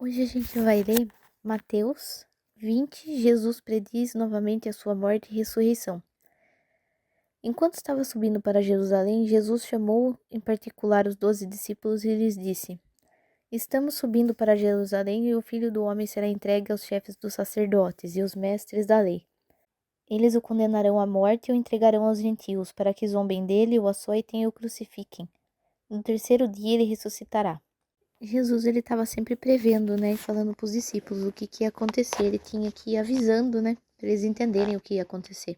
Hoje a gente vai ler Mateus 20. Jesus prediz novamente a sua morte e ressurreição. Enquanto estava subindo para Jerusalém, Jesus chamou em particular os 12 discípulos e lhes disse: Estamos subindo para Jerusalém e o Filho do Homem será entregue aos chefes dos sacerdotes e aos mestres da lei. Eles o condenarão à morte e o entregarão aos gentios, para que zombem dele, o açoitem e o crucifiquem. No terceiro dia ele ressuscitará. Jesus, ele estava sempre prevendo, né, e falando para os discípulos o que ia acontecer. Ele tinha que ir avisando, né, para eles entenderem o que ia acontecer.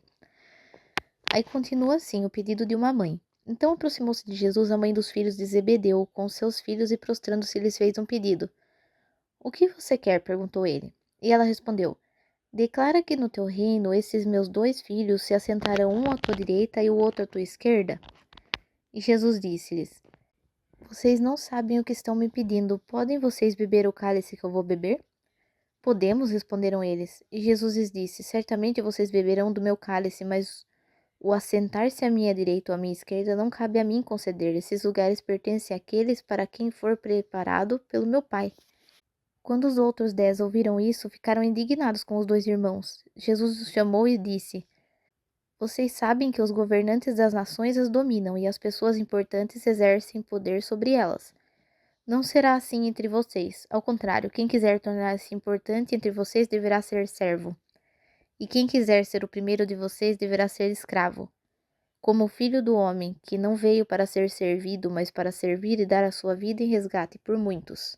Aí continua assim, o pedido de uma mãe. Então aproximou-se de Jesus a mãe dos filhos de Zebedeu com seus filhos e prostrando-se lhes fez um pedido. O que você quer? Perguntou ele. E ela respondeu, declara que no teu reino esses meus 2 filhos se assentarão um à tua direita e o outro à tua esquerda. E Jesus disse-lhes, vocês não sabem o que estão me pedindo. Podem vocês beber o cálice que eu vou beber? Podemos, responderam eles. E Jesus lhes disse, certamente vocês beberão do meu cálice, mas o assentar-se à minha direita ou à minha esquerda não cabe a mim conceder. Esses lugares pertencem àqueles para quem for preparado pelo meu Pai. Quando os outros 10 ouviram isso, ficaram indignados com os 2 irmãos. Jesus os chamou e disse, vocês sabem que os governantes das nações as dominam e as pessoas importantes exercem poder sobre elas. Não será assim entre vocês. Ao contrário, quem quiser tornar-se importante entre vocês deverá ser servo. E quem quiser ser o primeiro de vocês deverá ser escravo. Como o Filho do Homem, que não veio para ser servido, mas para servir e dar a sua vida em resgate por muitos.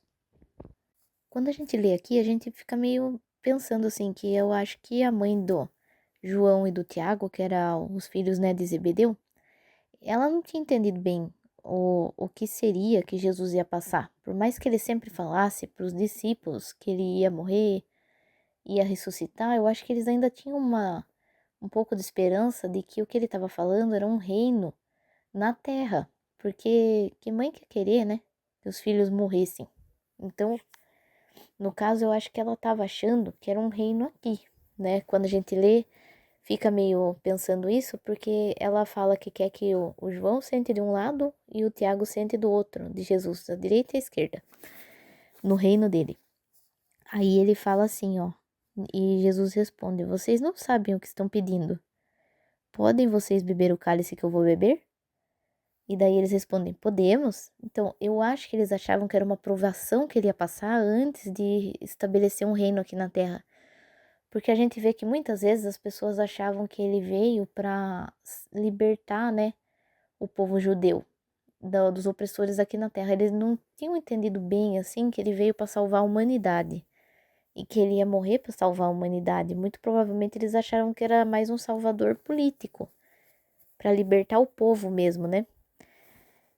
Quando a gente lê aqui, a gente fica meio pensando assim, que eu acho que a mãe do João e do Tiago, que eram os filhos, né, de Zebedeu, ela não tinha entendido bem o que seria que Jesus ia passar. Por mais que ele sempre falasse para os discípulos que ele ia morrer, ia ressuscitar, eu acho que eles ainda tinham um pouco de esperança de que o que ele estava falando era um reino na terra. Porque que mãe quer querer, né, que os filhos morressem? Então, no caso, eu acho que ela estava achando que era um reino aqui, né? Quando a gente lê, fica meio pensando isso, porque ela fala que quer que o João sente de um lado e o Tiago sente do outro, de Jesus, da direita e à esquerda, no reino dele. Aí ele fala assim, ó, e Jesus responde, vocês não sabem o que estão pedindo. Podem vocês beber o cálice que eu vou beber? E daí eles respondem, podemos. Então, eu acho que eles achavam que era uma provação que ele ia passar antes de estabelecer um reino aqui na Terra. Porque a gente vê que muitas vezes as pessoas achavam que ele veio para libertar, né, o povo judeu dos opressores aqui na Terra. Eles não tinham entendido bem, assim, que ele veio para salvar a humanidade. E que ele ia morrer para salvar a humanidade. Muito provavelmente eles acharam que era mais um salvador político, para libertar o povo mesmo, né?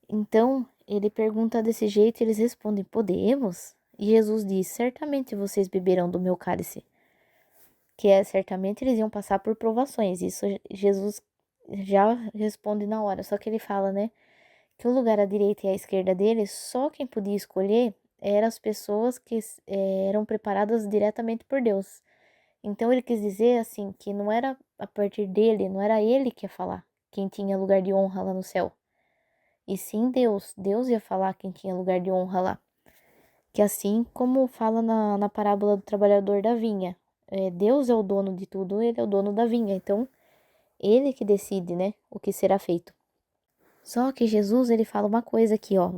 Então, ele pergunta desse jeito e eles respondem, podemos? E Jesus diz, certamente vocês beberão do meu cálice. Que é, certamente eles iam passar por provações. Isso Jesus já responde na hora. Só que ele fala, né, que o lugar à direita e à esquerda dele, só quem podia escolher eram as pessoas que eram preparadas diretamente por Deus. Então ele quis dizer assim que não era a partir dele, não era ele que ia falar quem tinha lugar de honra lá no céu. E sim Deus. Deus ia falar quem tinha lugar de honra lá. Que assim como fala na parábola do trabalhador da vinha. Deus é o dono de tudo, ele é o dono da vinha. Então, ele que decide, né, o que será feito. Só que Jesus, ele fala uma coisa aqui, ó,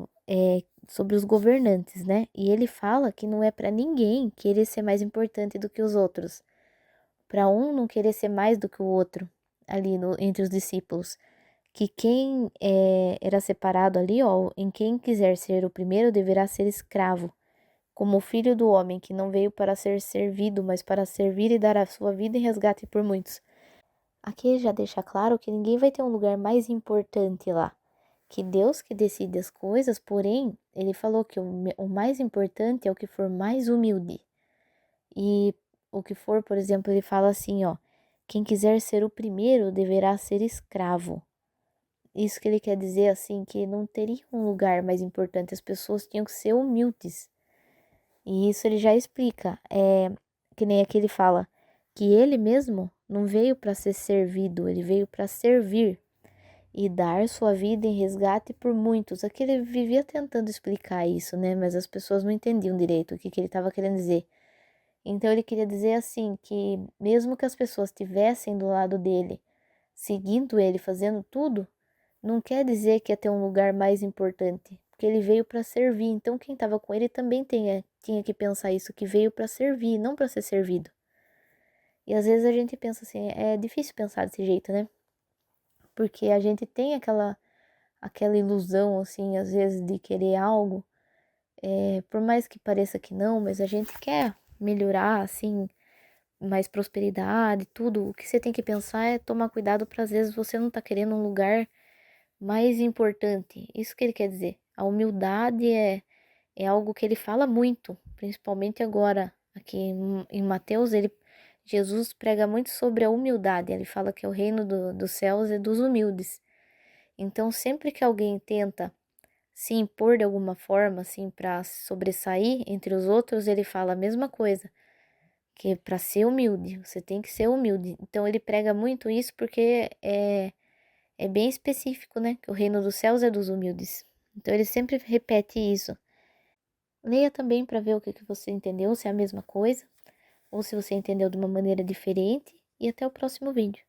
sobre os governantes, né? E ele fala que não é para ninguém querer ser mais importante do que os outros. Para um não querer ser mais do que o outro, ali entre os discípulos. Que quem era separado ali, ó, em quem quiser ser o primeiro deverá ser escravo, como o filho do homem que não veio para ser servido, mas para servir e dar a sua vida em resgate por muitos. Aqui já deixa claro que ninguém vai ter um lugar mais importante lá, que Deus que decide as coisas, porém, ele falou que o mais importante é o que for mais humilde. E o que for, por exemplo, ele fala assim, ó, quem quiser ser o primeiro deverá ser escravo. Isso que ele quer dizer, assim, que não teria um lugar mais importante, as pessoas tinham que ser humildes. E isso ele já explica, que nem aqui ele fala, que ele mesmo não veio para ser servido, ele veio para servir e dar sua vida em resgate por muitos. Aqui ele vivia tentando explicar isso, né? Mas as pessoas não entendiam direito o que ele estava querendo dizer. Então ele queria dizer assim que mesmo que as pessoas estivessem do lado dele, seguindo ele, fazendo tudo, não quer dizer que ia ter um lugar mais importante, porque ele veio para servir. Então quem estava com ele também tinha que pensar isso, que veio para servir, não para ser servido. E às vezes a gente pensa assim, é difícil pensar desse jeito, né? Porque a gente tem aquela ilusão, assim, às vezes, de querer algo, por mais que pareça que não, mas a gente quer melhorar, assim, mais prosperidade, tudo. O que você tem que pensar é tomar cuidado para às vezes você não tá querendo um lugar mais importante. Isso que ele quer dizer. A humildade é algo que ele fala muito, principalmente agora, aqui em Mateus, Jesus prega muito sobre a humildade. Ele fala que o reino dos céus é dos humildes. Então, sempre que alguém tenta se impor de alguma forma, assim, para sobressair entre os outros, ele fala a mesma coisa, que para ser humilde, você tem que ser humilde. Então, ele prega muito isso porque é bem específico, né? Que o reino dos céus é dos humildes. Então, ele sempre repete isso. Leia também para ver o que você entendeu, se é a mesma coisa, ou se você entendeu de uma maneira diferente. E até o próximo vídeo.